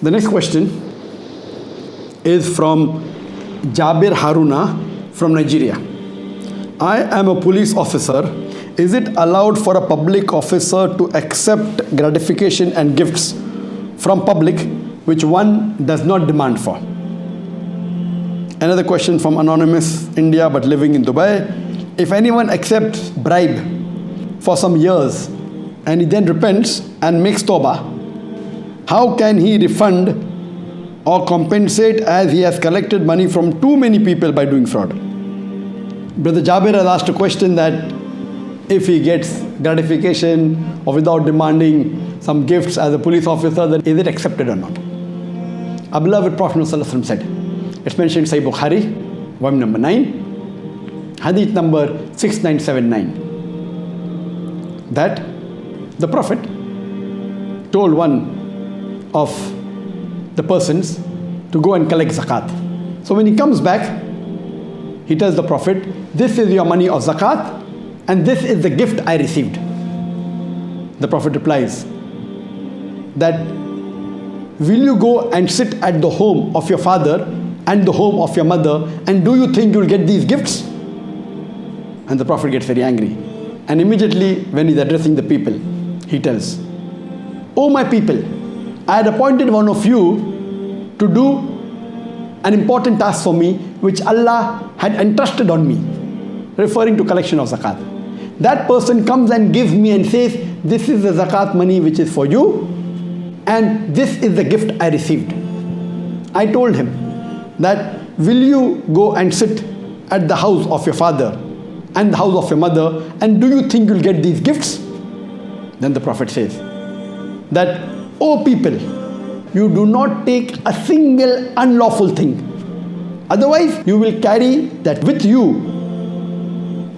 The next question is from Jabir Haruna from Nigeria. I am a police officer. Is it allowed for a public officer to accept gratification and gifts from public which one does not demand for? Another question from Anonymous India but living in Dubai. If anyone accepts bribe for some years and he then repents and makes tawbah, how can he refund or compensate as he has collected money from too many people by doing fraud? Brother Jabir has asked a question that if he gets gratification or without demanding some gifts as a police officer, then is it accepted or not? Our beloved Prophet ﷺ said, it's mentioned in Sahih Bukhari, volume number 9, hadith number 6979, that the Prophet told one of the persons to go and collect zakat. So when he comes back, he tells the Prophet, this is your money of zakat and this is the gift I received. The Prophet replies that, will you go and sit at the home of your father and the home of your mother, and do you think you'll get these gifts? And the Prophet gets very angry. And immediately when he's addressing the people, he tells, O my people, I had appointed one of you to do an important task for me which Allah had entrusted on me, referring to collection of zakat. That person comes and gives me and says, this is the zakat money which is for you and this is the gift I received. I told him that, will you go and sit at the house of your father and the house of your mother, and do you think you'll get these gifts? Then the Prophet says that, O people, you do not take a single unlawful thing. Otherwise, you will carry that with you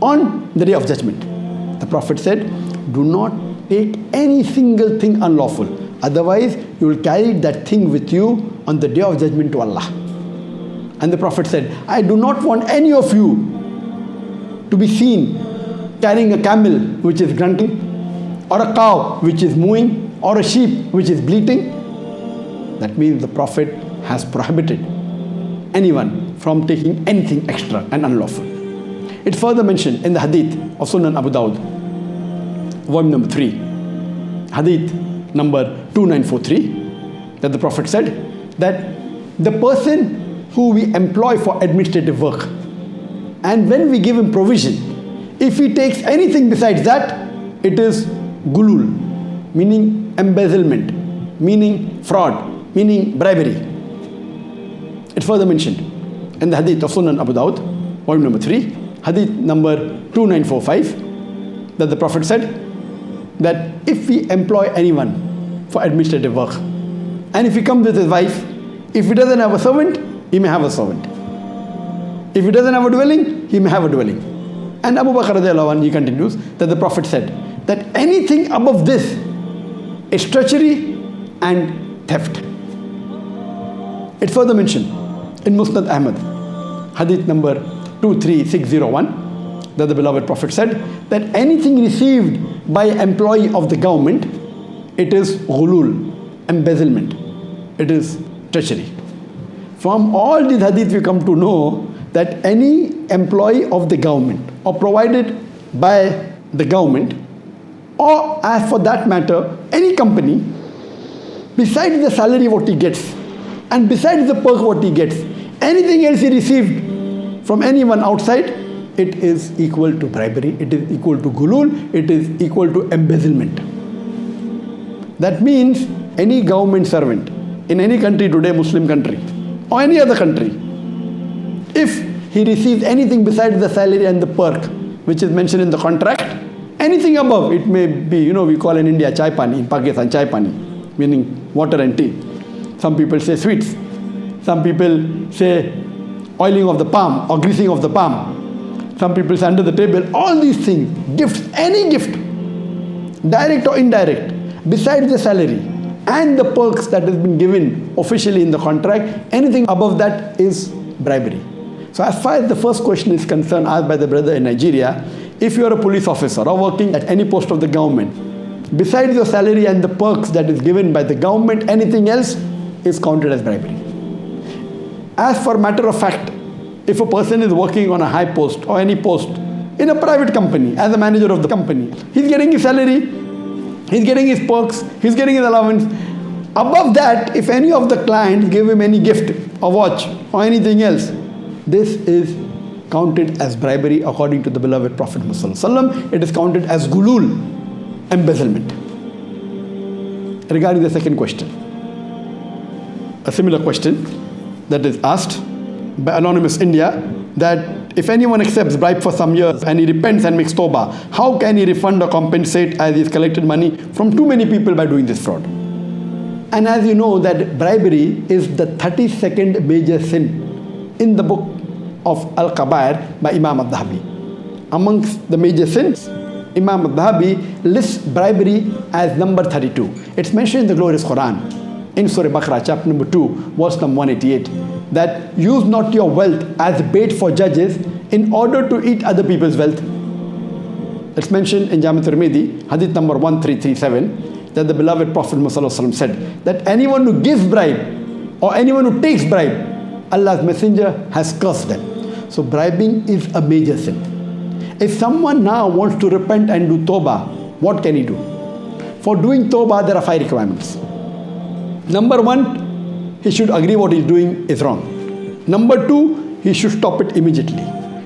on the day of judgment. The Prophet said, do not take any single thing unlawful. Otherwise, you will carry that thing with you on the day of judgment to Allah. And the Prophet said, I do not want any of you to be seen carrying a camel which is grunting, or a cow which is mooing, or a sheep which is bleating. That means the Prophet has prohibited anyone from taking anything extra and unlawful. It's further mentioned in the hadith of Sunan Abu Dawud, volume number 3, hadith number 2943, that the Prophet said that the person who we employ for administrative work, and when we give him provision, if he takes anything besides that, it is gulul, meaning embezzlement, meaning fraud, meaning bribery. It's further mentioned in the hadith of Sunan Abu Dawud, volume number 3, hadith number 2945, that the Prophet said that if we employ anyone for administrative work, and if he comes with his wife, if he doesn't have a servant, he may have a servant. If he doesn't have a dwelling, he may have a dwelling. And Abu Bakr radiallahu anhu, he continues that the Prophet said that anything above this is treachery and theft. It's further mentioned in Musnad Ahmad, hadith number 23601, that the beloved Prophet said that anything received by employee of the government, it is ghulul, embezzlement, it is treachery. From all these hadiths we come to know that any employee of the government or provided by the government, or as for that matter any company, besides the salary what he gets and besides the perk what he gets, anything else he received from anyone outside, it is equal to bribery, it is equal to gulul, it is equal to embezzlement. That means any government servant in any country today, Muslim country or any other country, if he receives anything besides the salary and the perk which is mentioned in the contract, anything above, it may be, we call in India chai pani, in Pakistan chai pani, meaning water and tea. Some people say sweets, some people say oiling of the palm or greasing of the palm, some people say under the table, all these things, gifts, any gift, direct or indirect, besides the salary and the perks that has been given officially in the contract, anything above that is bribery. So as far as the first question is concerned, asked by the brother in Nigeria, if you are a police officer or working at any post of the government, besides your salary and the perks that is given by the government, anything else is counted as bribery. As for matter of fact, if a person is working on a high post or any post in a private company as a manager of the company, he's getting his salary, he's getting his perks, he's getting his allowance. Above that, if any of the clients give him any gift, a watch or anything else, this is counted as bribery according to the beloved Prophet Muhammad. It is counted as gulul, embezzlement. Regarding the second question, a similar question that is asked by Anonymous India, that if anyone accepts bribe for some years and he repents and makes tawbah, how can he refund or compensate as he's collected money from too many people by doing this fraud? And as you know that bribery is the 32nd major sin in the book of Al-Kabair by Imam al-Dhahabi. Amongst the major sins, Imam al-Dhahabi lists bribery as number 32. It's mentioned in the glorious Quran in Surah Baqarah chapter number 2 verse number 188, that use not your wealth as bait for judges in order to eat other people's wealth. It's mentioned in Jami' Tirmidhi, hadith number 1337, that the beloved Prophet Muhammad said that anyone who gives bribe or anyone who takes bribe, Allah's messenger has cursed them. So bribing is a major sin. If someone now wants to repent and do tawbah, what can he do? For doing tawbah, there are 5 requirements. Number 1, he should agree what he's doing is wrong. Number 2, he should stop it immediately.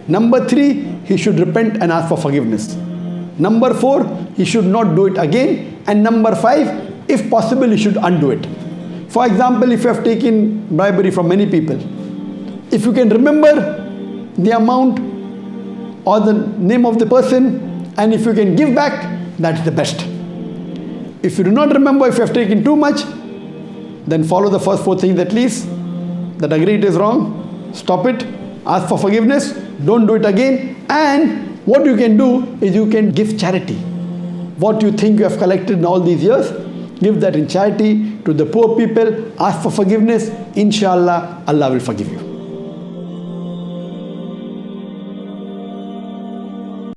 Number 3, he should repent and ask for forgiveness. Number 4, he should not do it again. And number 5, if possible, he should undo it. For example, if you have taken bribery from many people, if you can remember the amount or the name of the person, and if you can give back, that's the best. If you do not remember, if you have taken too much, then follow the first 4 things at least, that agree it is wrong, stop it, ask for forgiveness, don't do it again, and what you can do is you can give charity. What you think you have collected in all these years, give that in charity to the poor people, ask for forgiveness, inshallah, Allah will forgive you.